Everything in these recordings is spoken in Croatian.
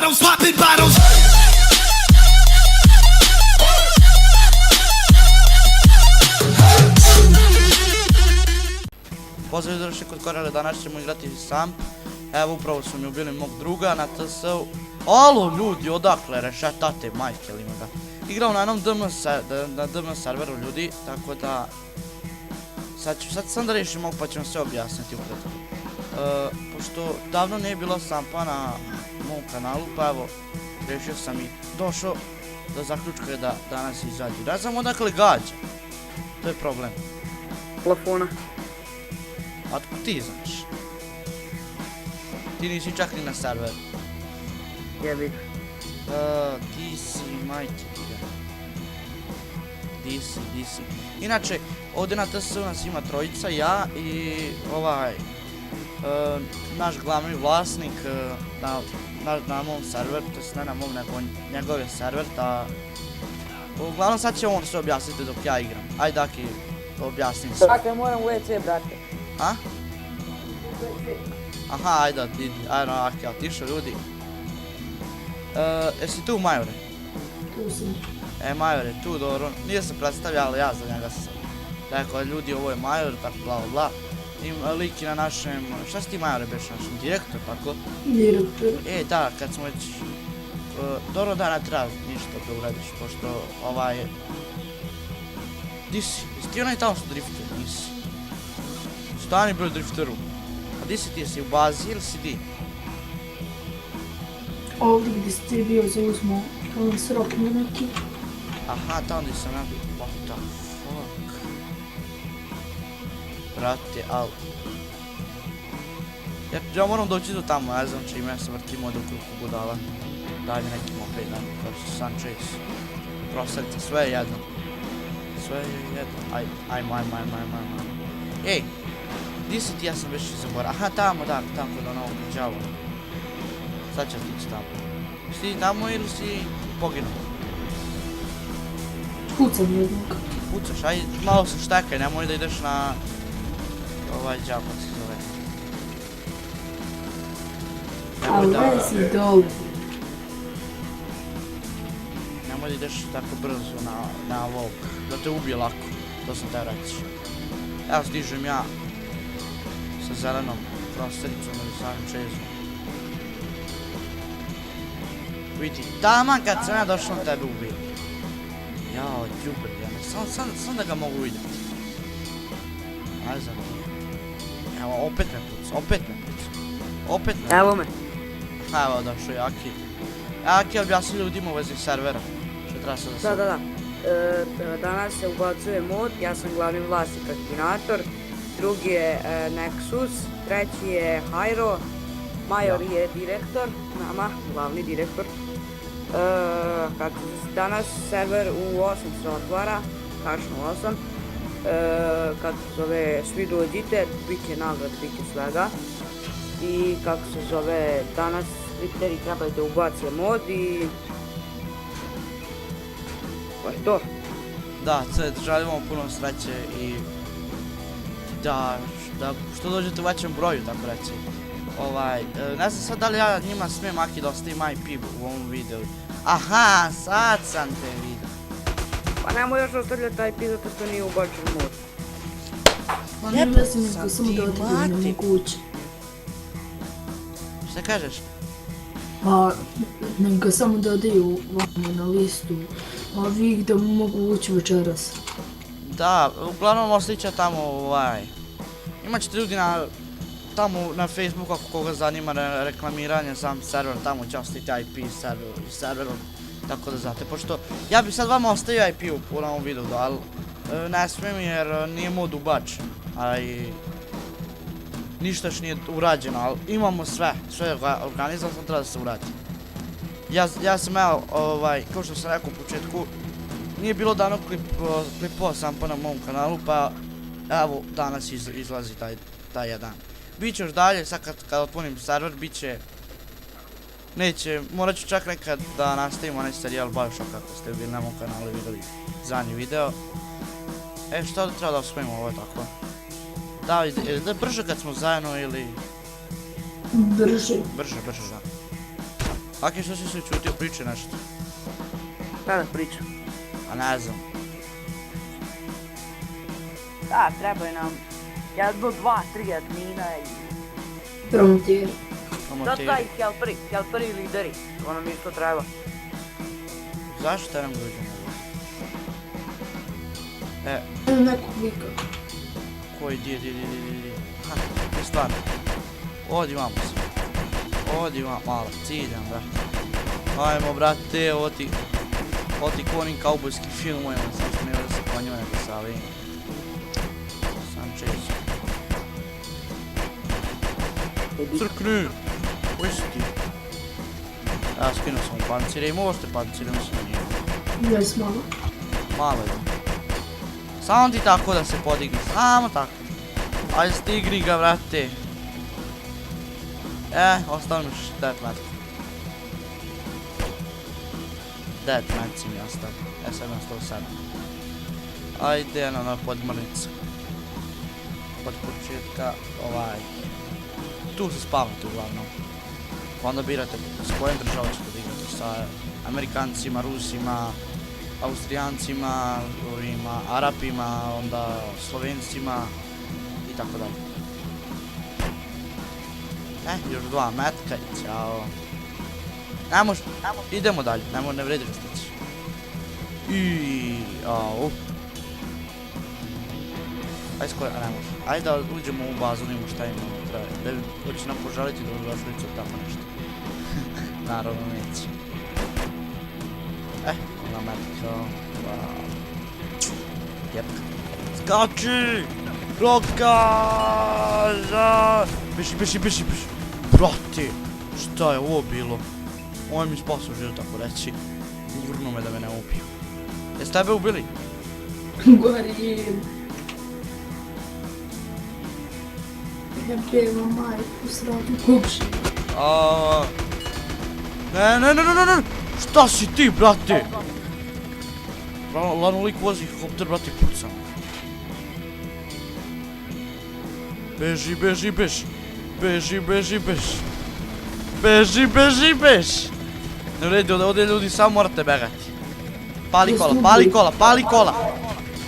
bottles, popping bottles. Pozdrav došli kod Korele, danas ćemo igrati sam. Evo upravo su mi ubili mog druga na TS-u. Alo ljudi, odakle rešetate, majke li ima ga. Igrao na jednom DM serveru ljudi, tako da... Sad sam da rešim ovog pa ću vam sve objasniti ukratko. Pošto davno nije bilo sampa na mom kanalu, pa evo, rešio sam i došao do zaključka da danas izađu. Ne znam odakle gađa, to je problem. Plafona. Otko ti znaš? Ti nisi čak ni na serveru. Jebi. Ti si majke. Di si. Inače, ovdje na TS-u nas ima trojica, ja i naš glavni vlasnik na mom serveru, to jest ne na mom, nego njegov je server, da... Uglavnom sad će on sve objasniti dok ja igram. Ajde Aki, objasnim se. Dakle, moram u WC, brate. A? Aha, ajde, ajde, Aki, otišao ljudi. Jesi tu Majore? Tu sam. Major je tu, dobro, nije se predstavio, ali ja za njega sam rekao, ljudi, ovo je Major, tako bla bla. Lik je na našem, šta si ti Majore beš našem, direktor, tako? Direktor. Da, kad smo već, dobro da ne treba ništa da uradiš, pošto di si, jesi ti onaj tamo što driftuje, nisi? Stani broj drifteru, a di si ti, jesi u bazi ili si di? Ovdje gdje si ti bio zauzmo srok na neki. Aha, tamo gdje sam ja bio, what the fuck. Brate, al... Ja moram doći do tamo, ne znam čime, ja se vrtim ovdje u kruhu budala. Daj mi neki moped, daj mi kao se Sun Chase. Proselica, sve je jedno. Sve je jedno, ajmo. Ej, di si ti, ja sam već zaboravio. Aha, tamo, da, tamo kod onog đavo. Sad ću stići tamo. Si ti tamo ili si poginuo? Kucam jednog. Pucaš, aj malo se štekaj, nemoj da ideš na... ovaj đavo, kako se zove. Ali si dole. Nemoj da ideš tako brzo na ovog, da te ubije lako, to sam te reći. Evo stižem ja sa zelenom prostericom ili samim čezom. Vidi, taman kad sam ja došao na tebe ubio. Jao, džubre, sam da ga mogu vidjeti. Ne znam nije. Evo, opet me puca. Evo me. Evo, došao je Aki. Aki objasni ljudima u vezi servera. Što treba se da se... Da. Danas se ubacuje mod, ja sam glavni vlasnik Akinator, drugi je Nexus, treći je Hyro, Major je direktor, nama, glavni direktor. Danas server u 8 se otvara, tačno 8. Kako se zove, svi dođite, bit će nagrad, bit će svega. I kako se zove, danas skripteri trebaju da ubace mod i... To je to. Da, želimo puno sreće i... Da, što dođete u većem broju, tako reći. Ne znam sad da li ja njima smijem Aki da ostavim IP u ovom videu. Aha, sad sam te vidio. Pa nemoj još ostavljati taj IP zato što nije ubačen mod. Pa ne vezi nego samo da otidim na kući. Šta kažeš? Pa nego samo da odaju vamo na listu. A vi da mogu ući večeras. Da, uglavnom oslića tamo imat ćete ljudi tamo na Facebooku ako koga zanima reklamiranje sam server, tamo će ostaviti IP serverom, tako da znate, pošto ja bi sad vama ostavio IP u ovom videu, ali ne smijem jer nije mod ubačen, a i ništa još nije urađeno, ali imamo sve je organizam, sam treba da se uradi. Ja sam evo, kao što sam rekao u početku, nije bilo dano klipova sam pa na mom kanalu, pa evo danas izlazi taj jedan. Biće još dalje, sad kad otvorim server, biće... Neće, morat ću čak nekad da nastavim onaj serijal Bioshock kako ste bili na mom kanalu i vidjeli zadnji video. Šta da treba da osvojimo, ovo je tako. Da, brže kad smo zajedno ili... Brže. Brže, da. Aki, što si se čutio, priče nešto? Kada priča? A ne znam. Da, trebaju nam jedno, dva, tri admina i... Promotir. Da, taj helperi lideri, to nam isto treba. Zašto te nam dođemo? Evo nekog vika. Koji di. Ha, je stvarno. Odi vamo se. Odi vamo, malo, ciljam, brate. Ajmo, brate, ovo ti ko onim kaubojskim filmovima, sam što ne vode se konjima nego sa ovim. Sanchez. Crkni! Koji si ti? Ja skinuo sam u pancire, imao ste pancire, mislim da nije. Jes malo. Malo je. Samo ti tako da se podigne, samo tako. Ajde stigni ga, vrate. Ostao mi još deathmatch. Deathmatch si mi ostao. Sad imam 107. Ajde, na podmornicu. Od početka, tu se spavate uglavnom. Onda birate s kojim državom ćete da igrate, sa Amerikancima, Rusima, Austrijancima, Arapima, onda Slovencima i tako dalje. Još 2 metka i ćao. Ne može, idemo dalje, ne vredi da stići. Ajde skoro, ne može. Ajde da uđemo u bazu, nimo šta imamo unutra. Hoće nam požaliti da došlicu tako nešto. Naravno neće. Ona metka. Jep. Skači! Roka! Biši! Brate! Šta je ovo bilo? Ovo mi spasao život, tako reći. Gurno me da me ne ubiju. Jeste tebe ubili? Gorim. Jebeva majku sratu kupši. Ne! Šta si ti, brate? Lano lik vozi helikopter, brate, pucam. Beži! Ne vredi, ovdje ljudi samo morate begati. Pali kola!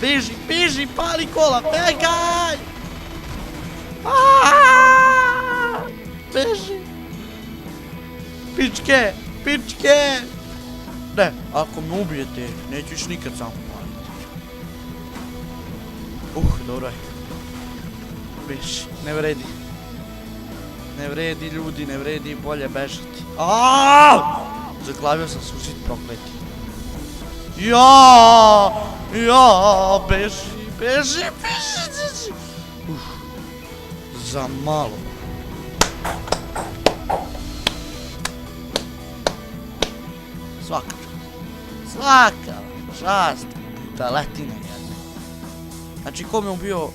Beži, pali kola, begaj! Beži! Pičke! Ne, ako me ubijete, neću iš nikad samo paliti. Dobro je. Beži, ne vredi. Ne vredi ljudi, ne vredi, bolje bežati. Zaglavio sam se u zid prokleti. Beži. Za malo. Svaka čast, taletine jedne. Znači, ko me ubio,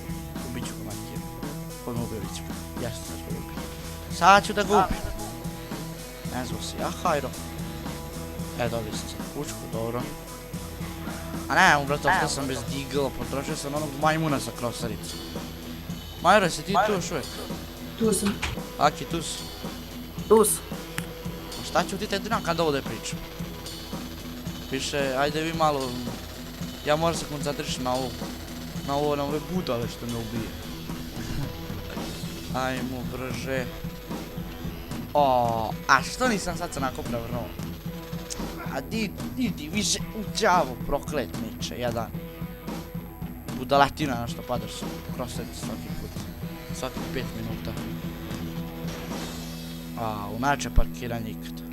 ubit ću ga majke. Ko me ubio, ubit ću ga. Jeste, sad ga ubio. Sad ću da ga ubim. Ne zvo se ja, hajro. Dobio sam se kućku, dobro. A ne, brate, ostao sam bez digla, potrošio sam onog majmuna sa krosaricu. Majro, jesi ti tu još uvijek? Tu sam. Aki, tu si. Tu si. Šta ću ti te dinam kada ovo da je pričam? Piše, ajde vi malo, ja moram se koncentriš na ove budale što me ubije. Ajmo brže. A što nisam sad se onako prevrnuo? A idi više u đavo, proklet meče, jedan. Budaletina na što padaš krosaricu svaki put. Svaki 5 minuta. Unače parkiranje ikada.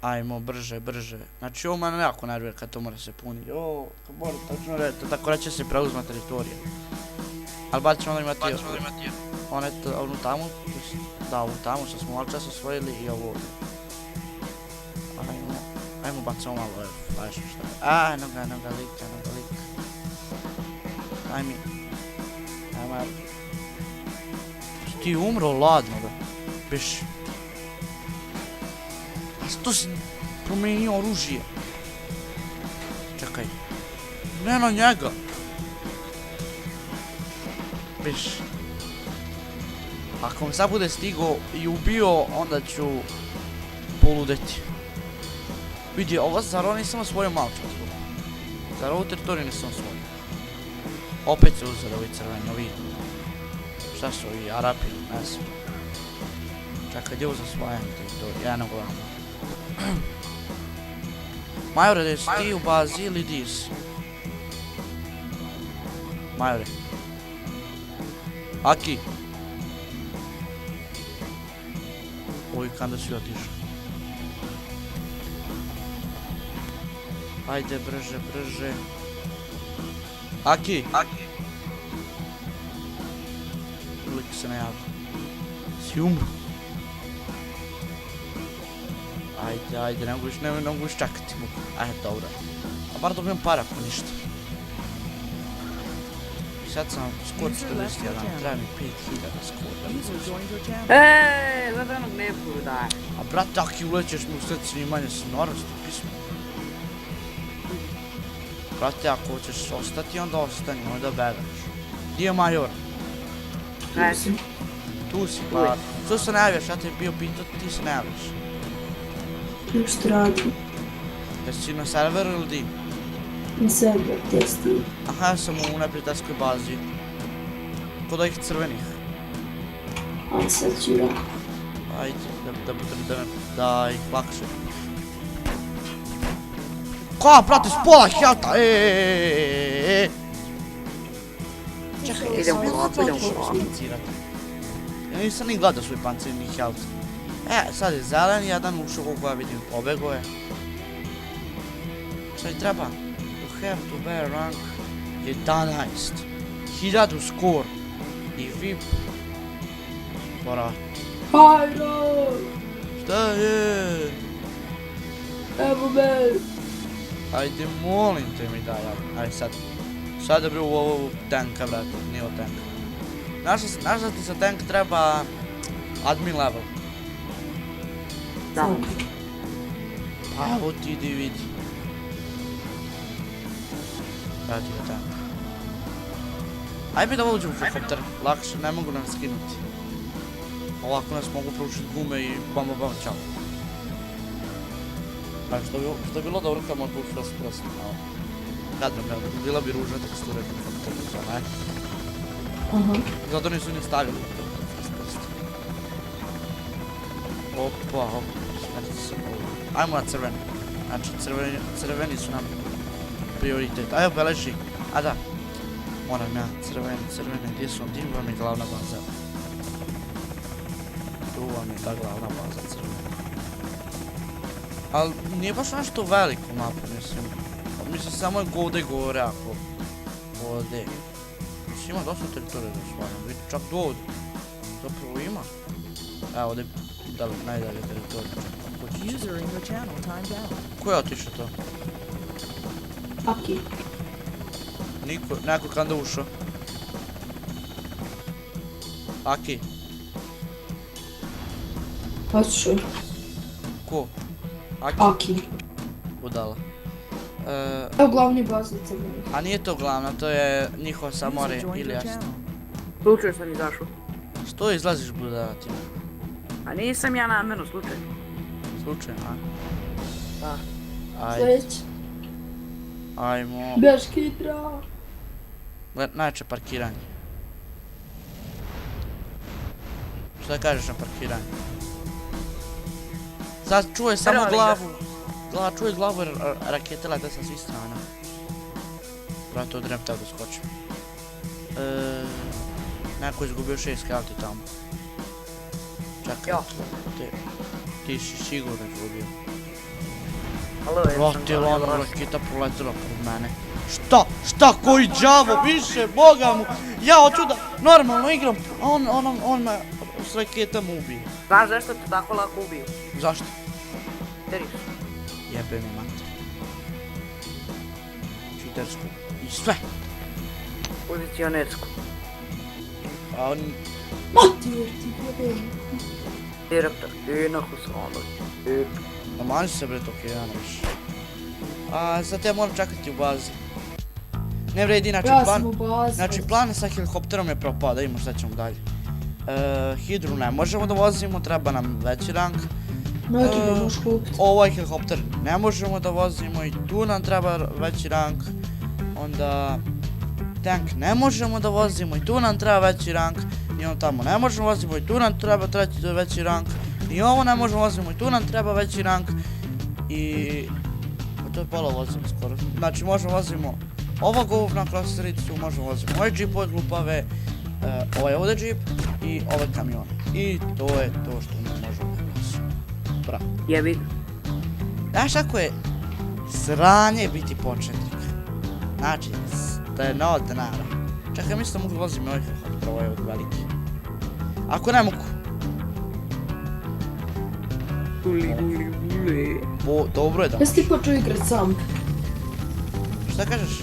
Ajmo, brže. Znači ovo mene jako nervira kad to mora se puniti. Kad mora tačno reći, tako reći se preuzma teritorija. Ali bar ćemo onda imati onu tamo, da ovu tamo što smo malo čas osvojili i ovo ovdje. Ajmo bacamo malo flash šta je. Eno ga lika. Ajmo. Ti umro ladno da. Biš. Što si promijenio oružje? Čekaj. Ne na njega. Biš. Ako me sad bude stigo i ubio, onda ću poludeti. Vidi, ovo zar on nisam osvojio malčak. Zar ovu teritoriju nisam osvojio. Opet se uzeli ovi crveni, ovi... Šta su ovi, Arapi, ne znam. Čekaj, gdje je uz osvajanje teritoriju, ja ne gledam. Majore, jesi ti u bazi ili di si? Majore. Aki. Oj, kada si otišao. Ajde, brže, brže. Aki. Uvijek se ne javlja. Si umro. Ajde, ne mogu još čakati. Ajde, dobro. A bar dobijem para po ništa. I sad sam skor 41, treba mi 5000 skor. Gledaj onog nepu daje. A brate, aki ulećeš mi u srce snimanje sa nornosti pismo. Brate, ako hoćeš ostati, onda ostani, onda begaš. Gdje je major? Ne, Tu si, pa... Što se ne javljaš, ja te bio pitao, ti se ne javljaš. Nešto radim. Jesi na serveru ili di? Na sebe testi. Aha, ja sam u neprijateljskoj bazi. Kod ovih crvenih. A sad ću ja. Ajde, da ih lakše. Ko, brate, s pola helta, Čekaj, idemo polako. Ja nisam ni gledao svoj pancirni health. Sad je zelen, jedan ušao koliko ja vidim, pobego je. Šta i treba? You have to bear rank 11. 1000 score. I VIP. Brat. Hajro! Šta je? Evo me! Ajde, molim te mi daj, ajde sad. Sad je bre u ovu tanka, brate, nije ovo tanka. Znaš da ti za tank treba admin level? Da. Pa evo ti idi vidi. Evo ti ga tank. Ajde da uđem u helikopter, lakše, ne mogu nam skinuti. Ovako nas mogu pručiti gume i bam, čao. Što je bilo dobro kad možda ušla s prosim, ali... Kadram, bila bi ružna tekstura helikoptera, ne? Aha. Zato nisu ni stavili. Opa, smrti se ovo. Ajmo na crveni. Znači, crveni su nam prioritet. Ajde, obeleži. A da. Moram ja, crveni, gdje su? Gdje vam je glavna baza? Tu vam je ta glavna baza crvena. Ali nije baš nešto veliko mapu, mislim. Mislim, samo je ovdje gore ako... Ovdje. Mislim, ima dosta teritorije da osvajam, vidi, čak do ovdje. Zapravo ima. Evo, ovdje je najdalje teritorije. Ko je otišao to? Aki. Niko, neko kada ušao. Aki, Otišao. ko? Aki, Aki. budala. Evo glavni bazni crveni. A nije to glavna, to je njihova Samore ili jasno. Slučajno sam izašao. Što izlaziš budala ti? A nisam ja namjerno slučajno. Slučajno, a? Da. Ajde, Sljedeći. ajmo. Beš hitra. Najče parkiranje. Šta kažeš na parkiranje? Sad čuje samo Prva glavu. Čuje glavu jer rakete lete sa svih strana. Brate, od repta da skočim. Neko je izgubio 6 healthi tamo. Čekaj. Ja. Ti si sigurno izgubio. Alo, Brate, ono raketa proletila kod mene. Šta, koji đavo, više, boga mu. Ja hoću da normalno igram, a on me s raketama ubije. Znaš zašto te tako lako ubiju? Zašto? Teris. Jebe mi mater. Čitersku. I sve. Pozicionersku. A on... Matir ti jebem. Direktor. Ina Husanov. Namani se bre tog jedan više. A sad ja moram čekati u bazi. Ne vredi, Ja sam u bazi. Znači plan sa helikopterom je propao, da imamo šta ćemo dalje. Hidru ne možemo da vozimo, treba nam veći rang. Neki ga možeš kupiti. Ovaj helikopter ne možemo da vozimo i tu nam treba veći rang. Onda tank ne možemo da vozimo i tu nam treba veći rang. I on tamo ne možemo vozimo i tu nam treba veći rang. I ovo ne možemo vozimo i tu nam treba veći rang. I to je pola vozimo skoro. Znači možemo vozimo ova govna klasericu, možemo vozimo ovaj džip od glupave, ovaj ovdje džip i ovaj kamion. I to je to što ne možemo da vozimo. Bravo. Jebi. Znaš ako je sranje biti početnik. Znači, to je no dinara. Čekaj, mislim da mogu voziti ovaj helikopter, ovaj od veliki. Ako ne mogu. Dobro je da. Jesi ti počeo igrat sam? Šta kažeš?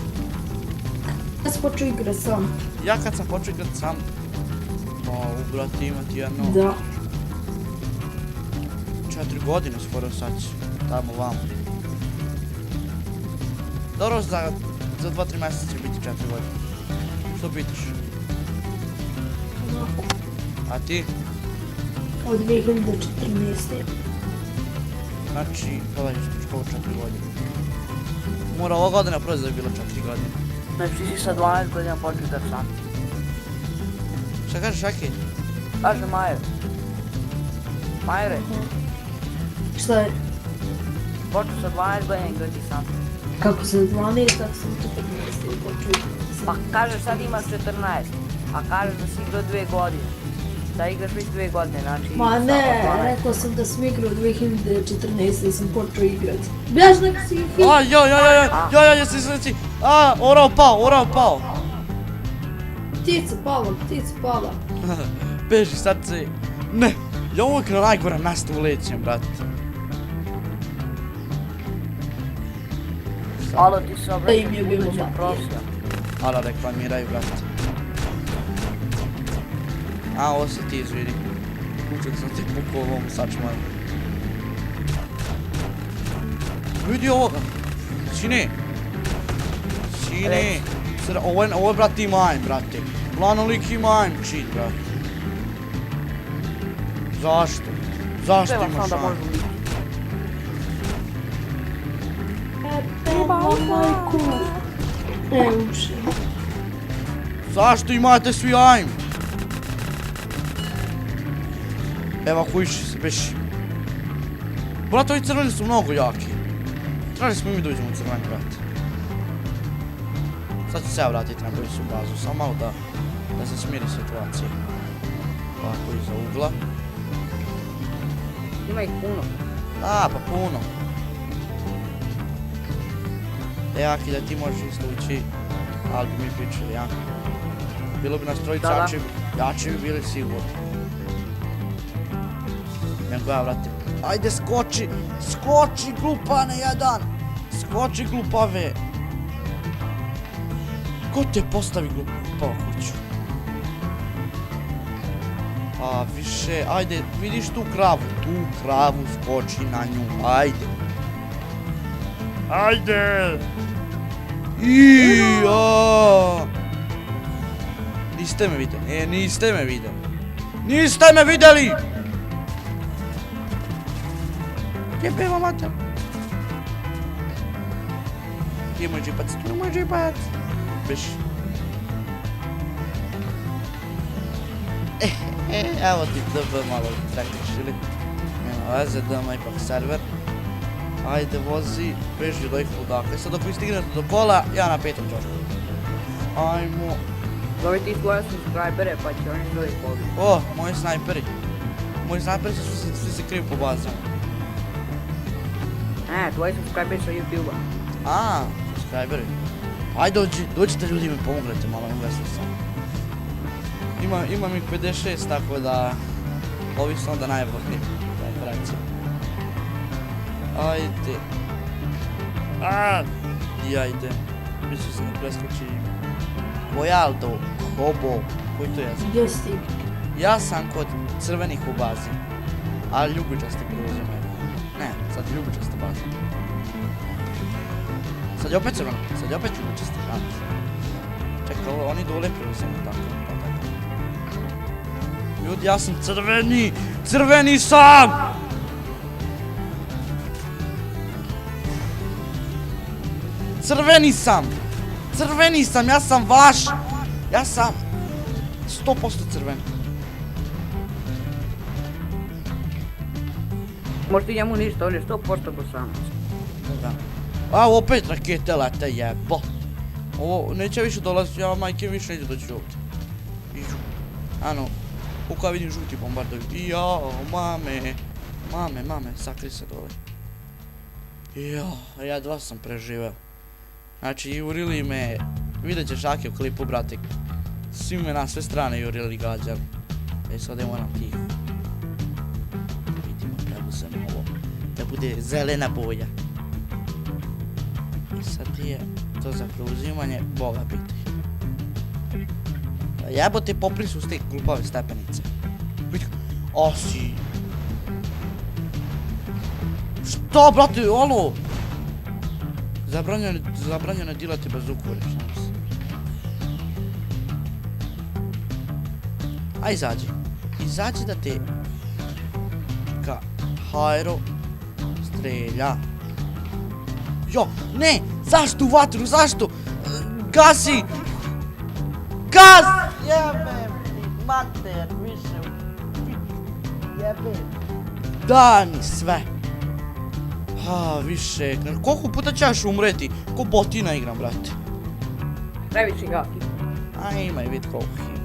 Ja sam počeo igrat sam. Ja kad sam počeo igrat sam, brate, imati jedno Da. 4 godine skoro sad, tamo vamo. Dobro, za 2-3 mjeseca će biti 4 godine. Što pitaš? A ti? Od 2014. Znači, kada ćeš u školu 4 godine? Mora ova godina proći da je bilo 4 godine. Znači ti si sa 12 godina počeo igrat sam. Šta kažeš, Aki? Kaže Majer. Majere, Šta je? počeo sa 12 godina igrati sam. Kako sam 12, tako sam 14 počeo igrat sam. Pa kažeš sad imaš 14, a kažeš da si igrao 2 godine. Da igraš već 2 godine, znači... Ma ne, rekao sam da sam igrao 2014 i sam počeo igrat. Bjež nek si ih Jesi sljedeći. Orao pao. Ptica pala. Beži, sad se... Ne, ja uvijek na najgore mjesto ulećem, brate. Alo, ti se Da obraćaš im je bilo budućem Matija. profesiju. Ala reklamiraju, brate. Ovo si ti, izvini. Učak sam ti pukao ovom sačmanu. Vidi ovoga. Sine. Ovo je, brate, ima aim, brate. Plano lik ima aim, cheat, brate. Zašto? Zašto Treba imaš samo da aim? možemo biti. Majku. Ne, uopšte. Zašto imate svi aim? Evakuiši se, beši. Brate, ovi crveni su mnogo jaki. Trebali smo mi da uđemo u crveni, brate. Sad ću se ja vratiti na koju su bazu, samo malo da se smiri situacija. Ovako iza ugla. Ima ih puno. Da, pa puno. Aki, da ti možeš isto ući, ali bi mi pričali, ja. Bilo bi nas trojica, Da. jači bi bili sigurno. Nego ja, vrate. Ajde, skoči glupane jedan. Skoči glupave. Ko te postavi glupava kuću? A više, ajde, vidiš tu kravu skoči na nju, ajde. Ajde! Niste me vidjeli, niste me vidjeli. Niste me vidjeli! Jebeva mater. Gdje je moj džipac? Tu je moj džipac. Biš. Evo ti DB malo prekršili. Nema veze, dama ipak server. Ajde, vozi, beži od ovih ludaka. Sad dok vi stignete do kola, ja na 5. čošku. Ajmo. Zove ti svoje subscribere pa će oni zove kodu. Moji snajperi. Moji snajperi su svi se kriju po bazama. Ne, tvoji subscriberi sa YouTube-a. Subscriberi. Ajde, dođite ljudi mi pomognete malo, investim sam. Imam ih 56, tako da... Ovi su onda najbolji. Ajde. Ajde. Mislio sam da preskoči. Bojaldo, Hobo, koji to je jezik? Gdje si ti? Ja sam kod crvenih u bazi, ali ljubičasti preuzimaju. Ne, sad ljubičasta baza. Sad je opet crveno, sad je opet ljubičasti, Čekaj, oni dole preuzimaju, tako. Ljudi, ja sam crveni! Crveni sam! Crveni sam! Crveni sam, ja sam vaš! Ja sam 100% crveni. Možda njemu ništa, on je 100% bosanac. Da. A, opet rakete lete, jebo. Ovo, neće više dolaziti, ja majke više neće doći ovdje. Iđu. Ano, kako vidim žuti bombarduju. Jao, mame, sakri se dole. Jao, ja dva sam preživeo. Znači, jurili me, vidjet ćeš Aki u klipu, brate. Svi me na sve strane jurili i gađali. Sad moram tiho. Vidimo, preuzem ovo. Da bude zelena boja. I sad je to za preuzimanje, Boga pitaj. Jebote, popri su s te glupave stepenice. Vidi, osi. Šta, brate, alo? Zabranjeno je dilati bazuku, rečemo se. A izađi. Izađi da te ka Hajro strelja. Jo, ne! Zašto u vatru, zašto? Gasi! Gas! Jebem ti mater, više. Jebem. Dani sve. Više. Koliko puta ćeš umreti? Ko botina igram, brate. Previše jaki. A imaj vid koliko ime.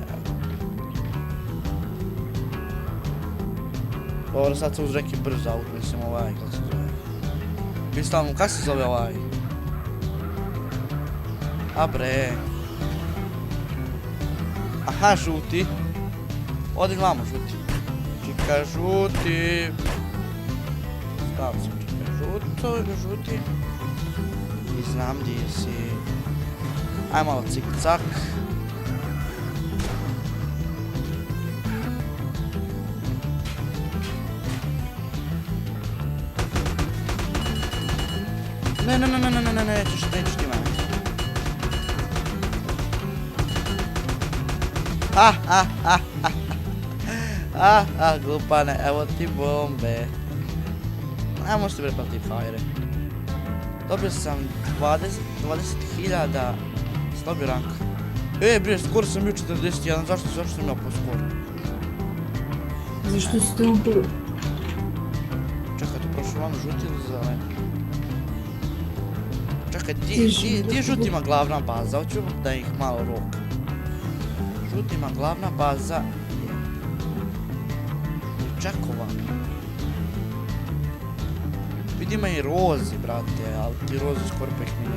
Dobro, sad se uz reki brz auto, mislim kako se zove. Mislim, kako se zove ovaj? A bre. Aha, žuti. Odi vamo, žuti. Čika, žuti. Stavio sam čika, žuti. I znam gdje si. Aj malo cik-cak. Ne, nećeš ti mene. Glupane, evo ti bombe. Ne možete prepati fajre. Dobio sam 20.000 slabiji rank. Bre, skoro sam bio 41, zašto sam ja po skoru? Zašto ste ubili? Čekaj, tu prošlo vano žuti ili zelen? Čekaj, di je žutima glavna baza? Hoću da ih malo roka. Žutima glavna baza je Čekova. Vidimo i rozi, brate, ali ti rozi skoro pekni ne.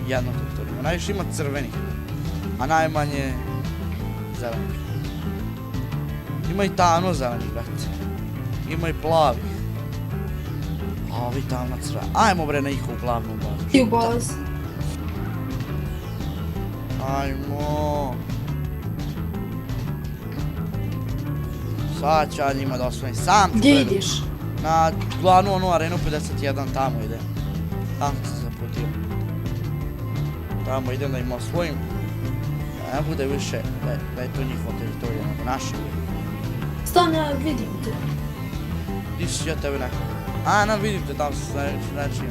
Jedno tuktorima. Najviše ima crvenih, a najmanje zelenih. Ima i tamno zelenih, brate. Ima i plavih. A ovi tamna crvena. Ajmo bre na njihovu glavnu bazu. Ti u bazi. Ajmo. Sad ću ja njima da osvojim. Sam ću Gdje gledam. ideš? Na glavnu onu arenu 51, tamo ide. Tamo sam se zaputio. Tamo idem da im osvojim. Da ne bude više da je to njihova teritorija, nego naša. Stani, ja vidim te. Di si ja tebe nekako? A, vidim te, tamo se znači.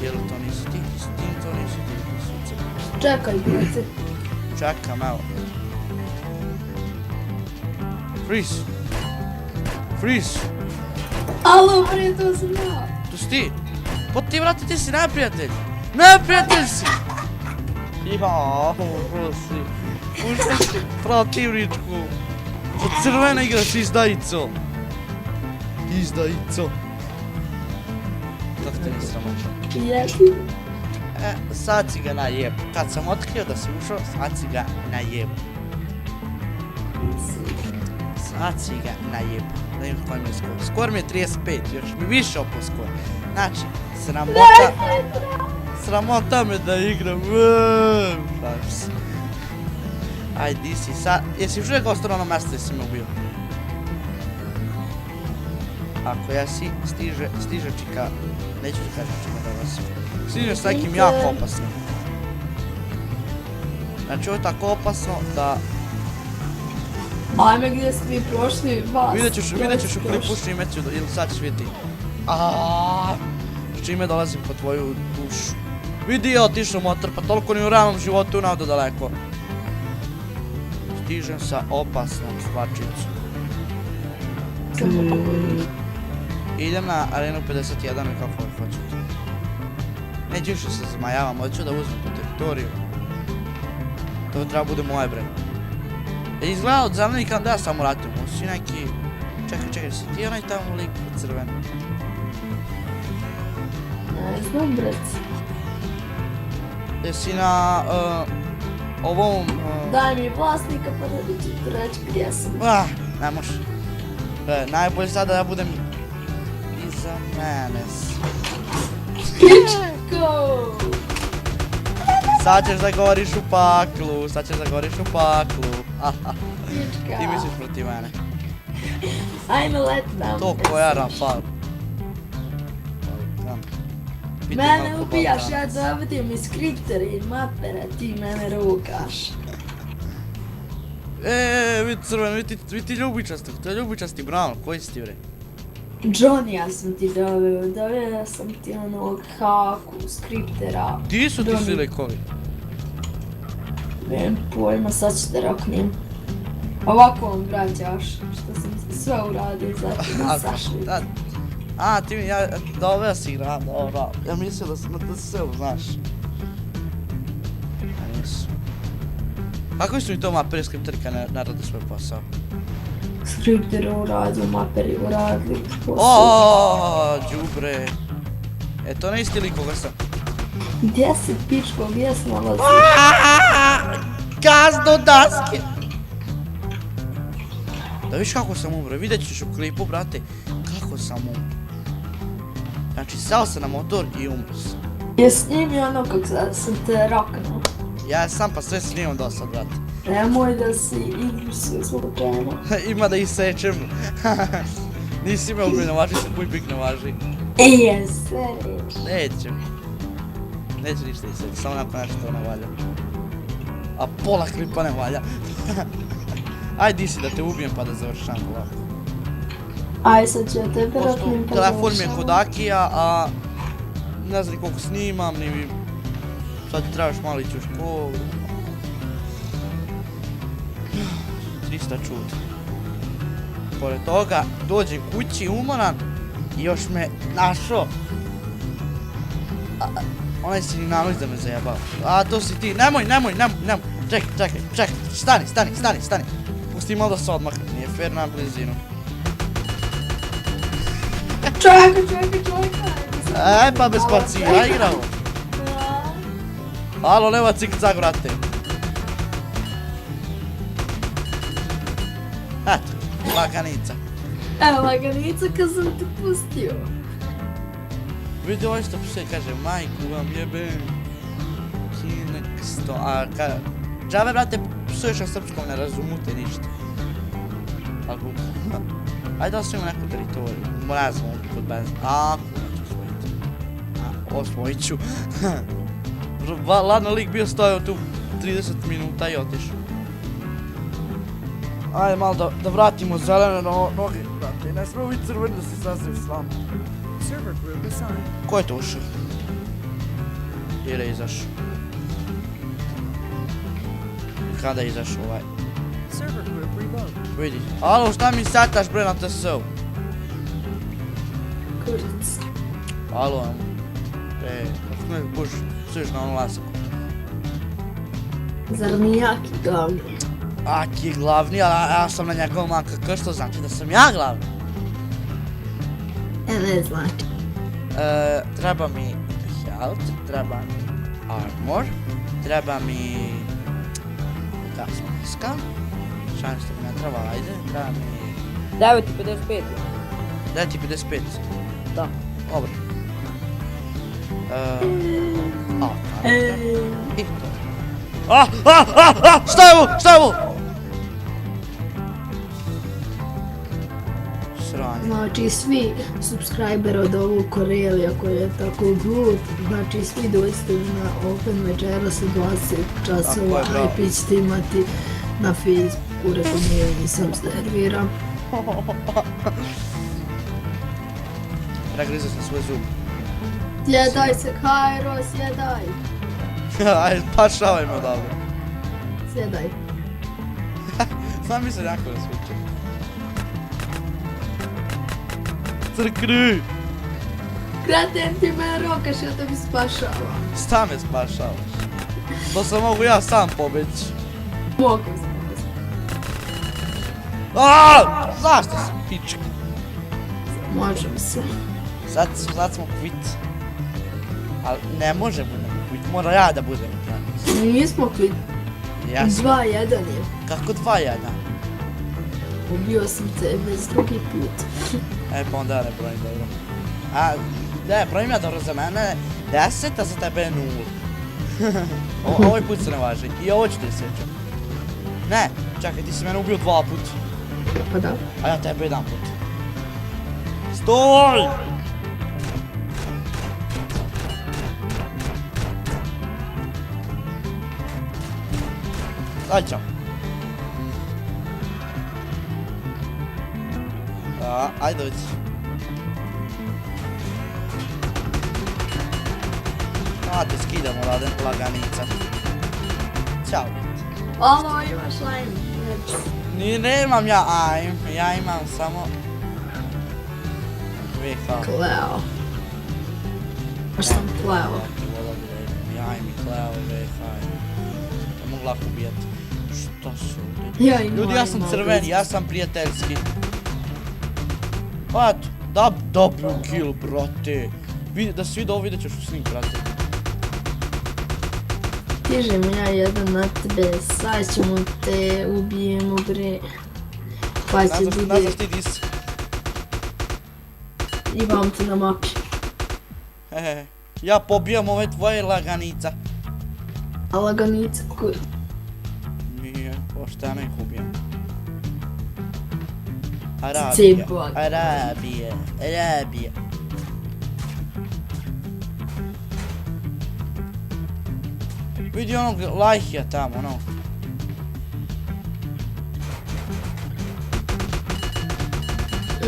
Jel to nisi ti? To nisi ti. Čekaj, brate. Čekam, evo. Freeze! Alo, bre, to sam ja. Tu si ti? Pa ti, brate, ti si neprijatelj! Neprijatelj si! Jao, prosi. Ušli si protivničku. Od crvena igraš izdajico. Kako te ne sramota? Jesi? Sad si ga najeb. Kad sam otkrio da si ušao, sad si ga najeb. Da im koji mi je skor. Skor mi je 35, još mi više opao skor. Znači, sramota me da igram. Šalim se. Aj, di si sad. Jesi još uvijek ostao na ono mjesto gdje si me ubio? Ako jesi, stiže čika. Neću ti kažem čika da vas. Stiže s nekim jako opasnim. Znači, ovo je tako opasno da Ajme, gdje ste vi prošli, vas. Vidjet ćeš u klipu s čime ću, ili sad ćeš vidjeti. S čime dolazim po tvoju dušu. Vidi je otišao motor, pa toliko ni u realnom životu navdo daleko. Stižem sa opasnom svačicom. Idem na arenu 51 i kako hoćete. Neću više se zmajavam, hoću da uzmem tu teritoriju. To treba bude moje bre. Izgleda od zelenika da ja samo ratujem, si neki... Čekaj, si ti onaj tamo lik crven? Ne znam, brec. Jesi na... ovom... Daj mi vlasnika pa da ću ti reći gdje sam. Ne može. Najbolje sad da ja budem... iza mene. Pičko! Sad ćeš da goriš u paklu, Pička. Ti misliš protiv mene. Ajme let nam. To koja Rafal. Mene ubijaš, ja dovodim iz kriptera i mapera, ti mene rukaš. Vidi crven, vidi ti ljubičasti, to je ljubičasti Brown, koji si ti bre? Johnny, ja sam ti doveo sam ti onog haku, skriptera. Di su ti svi likovi? Nemam pojma, sad ću da roknem. Ovako vam vraćaš, što sam sve uradio za ti, na Sašvi. Ti mi, ja doveo si igram, dobro. Ja mislio da si sve znaš. Ja nisu. Kako su mi to maperi skripterika ne rade svoj posao? Skripter uradio, maperi uradili posao. Đubre. To ne isti lik koga sam. Gdje si pičko, gdje se nalazi? Gazdo daske! Da viš kako sam umro, vidjet ćeš u klipu, brate, kako sam umro. Znači, seo sam na motor i umro sam. Je snimio ono kako sam te roknuo. Ja sam pa sve snimam do sad, brate. Nemoj da si izbrisio slučajno. Ima da isečem. Nisi me ubio, ne važi se, puj pik ne važi. Sere. Neće ništa isečem, samo nakon nešto ne valja. A pola klipa ne valja. Ajde di si da te ubijem pa da završam lako. Aj sad ću ja tebe roknem pa završam. Telefon mi je kod Akija, a ne znam koliko snimam, ni sad ti trebaš malo ići u školu. 300 čuti. Pored toga dođem kući umoran i još me našao. Onaj si ni nanoć da me zajebao. To si ti, nemoj. Čekaj, stani. Pusti malo da se odmakne, nije fair na blizinu. Čekaj. Pa bez pacija, igramo. Alo, nema cik-cak, vrate. Eto, laganica. Evo laganica kad sam te pustio. Vidi ovaj što pše, kaže, majku vam jebem. Kineksto, džabe, brate, psuješ na srpskom, ne razumute ništa. Ajde da osvojimo neku teritoriju, ne znam, kod benzina. Kuda ću osvojiti. Osvojit ću. Ladno lik bio stojao tu 30 minuta i otišao. Ajde malo da vratimo zelene noge, brate, ne smemo biti crveni da se sazrim s vama. Ko je to ušao? Ili je izašao? Kada je izašao ovaj? Vidi. Alo, šta mi sataš bre na TS-u? Kurac. Alo, kako me buš psuješ na onu lasaku? Zar mi jaki glavni? Aki je glavni, a ja sam na njegovom AKK, što znači da sam ja glavni? Ne znači. Treba mi health, treba mi armor, treba mi... Gasna maska, šta nešto mi ne treba, ajde, treba mi... 9.55. 9.55? Da. Dobro. I to. Šta je ovo? Sranje. Znači svi subscriber od ovog Korelija koji je tako glut, znači svi dođete na Open večeras u 20 časova, IP ćete imati na Facebook. Luku, rekao mi nisam znerviram. Pregrizao sam svoj zub. Sjedaj se, Kajro, sjedaj. Ajde, pašavaj me odavde. Sjedaj. Znam mi se jako da sviče. Crkni! Kratem ti me rokaš, ja te mi spašavam. Šta me spašavaš? To sam mogu ja sam pobeći. Mogu sam. Aaaa! Zašto si pička? Možem se. Sad smo kvit. Ali ne može budemo kvit, mora ja da budem kvit. Nismo kvit. Jasno. 2-1 je. Kako 2-1? Ubio sam te bez drugi put. E pa onda ja ne brojim dobro. A, ne, brojim ja dobro za mene 10, a za tebe je 0. Ovaj put se ne važi. I ovo ću ti sjećam. Ne, čekaj, ti si mene ubio 2 put. Pa da. A ja tebe 1 put. Stoj! Aj, čao. Ajde dođi. Te skidamo laganica. Ćao, bit. Ovo imaš lajn. Nemam ja aim, ja imam samo VK. Kleo. Baš sam kleo. Ja i Kleo i VK. Ne mogu lako ubijat. Šta su ovdje? Ja imam. Ljudi, ja sam crveni, ja sam prijateljski. Pa eto, da dobiju kill, brate. Da se vidi ovo, vidjet ćeš u snim, brate. Stižem ja jedan na tebe, sad ćemo te ubijemo bre. Pa će Ne bude, znaš ti di si. imam te na mapi. Ja pobijam ove tvoje laganica. A laganica koji? Nije, pošteno ih ubijam. Arabija, Cibog. Arabija, Arabija. Vidi onog lajhija tamo, ono.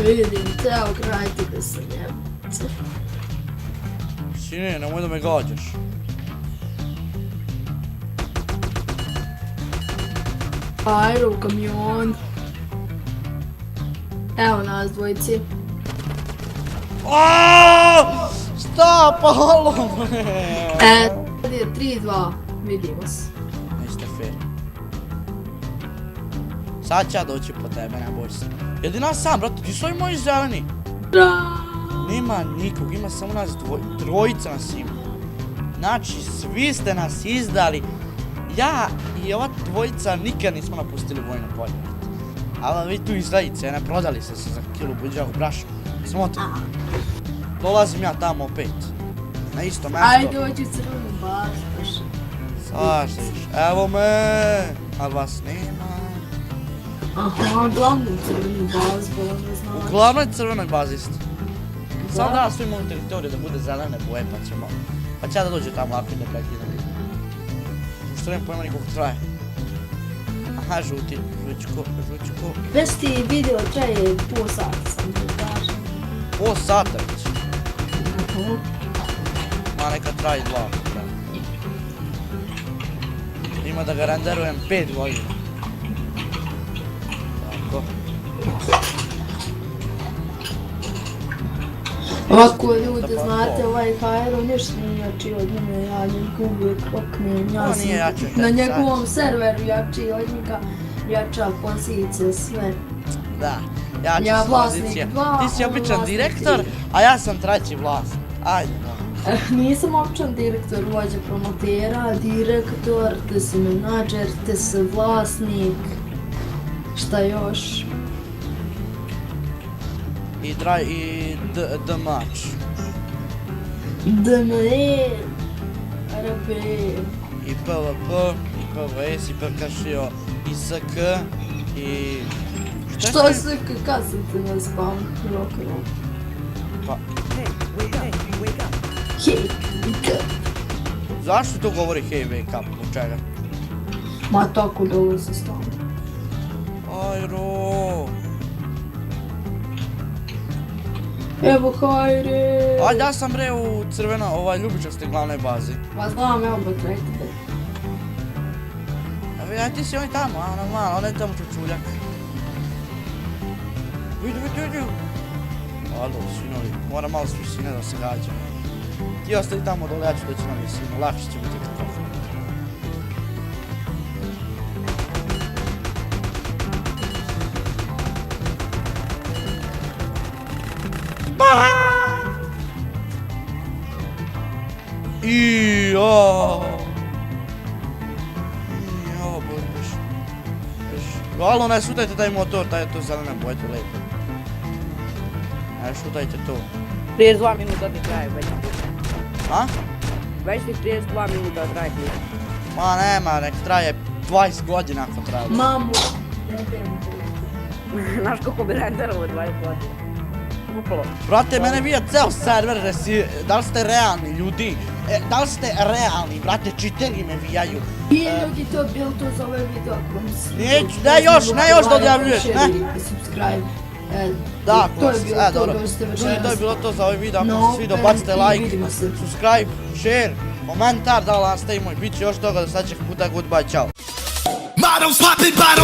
Vidim te, ograjte da se njemce. Sine, nemoj da me gađaš. Ajro u kamion. Evo nas dvojici. Aaaa! Šta, pa halo me! Sad je 3-2, vidimo se. Niste fair. Sad ću ja doći po tebe, ne boj se. Jedi nas sam, brate, ti su ovi moji zeleni? Nema nikog, ima samo nas trojica nas ima. Znači, svi ste nas izdali. Ja i ova dvojica nikad nismo napustili vojno polje. Ali vi tu izdajice, ne prodali ste se za kilu buđavu brašna. Smotri. Dolazim ja tamo opet. Na isto mjesto. Ajde, dođi u crvenu bazu. Slažiš, evo me, ali vas nema. Aha, glavnu crvenu bazu, bo ne znam. U glavnoj crvenoj bazi ste. Samo da svi moju teritoriju da bude zelene boje pa ćemo. Pa ću ja da dođu tamo ako da prekidam. Što nema pojma nikog traje. Aha, žuti, žučko. Već ti video traje pol sata sam ti kažem. Pol sata već. Aha. Ma neka traje 2. Ima da ga renderujem 5 godina. Tako. Ovako ljudi, znate, ovaj Kajro ništa nije jači od mene, ja njega uvijek oknem, ja On sam nije jači od na tebe, njegovom serveru jači od njega, jača pozicije, sve. Da, ja ću Ja s vlasnik pozicije. dva, Ti si on običan vlasnik direktor, tri. a ja sam treći vlasnik. Ajde. Nisam običan direktor, vođa promotera, direktor, te si menadžer, te si vlasnik, šta još? I the match. DME, RP, I PvP, i PvS, i PKŠio, i SK, i... što se kad sam te na spawn rokero? Pa, Hej, zašto to govori hey wake up, u čega? ma tako dolazi stalno. Hajro. Evo hajde. Ajde, ja sam bre u ljubičastoj glavnoj bazi. Pa znam, evo ga kraj tebe. A ti si oni tamo, a normalno, on je tamo čučuljak. Vidi. Alo, sinovi, moram malo s visine da se gađam. Ti ostavi tamo dole, ja ću doći na visinu, lakše će biti tako. Alo, ne šutajte taj motor, taj je to zelena boja, to lepo. Ne šutajte to. 32 minuta ti traje već. A? Već ti 32 minuta traje ti. Ma nema, nek traje 20 godina ako traje. Mamu. Znaš koliko bi renderovo 20 godina? Upalo. Brate, mene bija ceo server, da li ste realni ljudi? Da li ste realni, brate, čiteri me vijaju. I ljudi to bilo to za ovaj video. Ne još da odjavljuješ, ne? Subscribe. Da, to je bilo to, dobro. dođite Ljudi, to večeras. je bilo to za ovaj video, ako No, se svidio, bacite like, vidimo se. subscribe, share, komentar, da li nastavimo i bit će još toga do sljedećeg puta, goodbye, čao. Models popping bottles.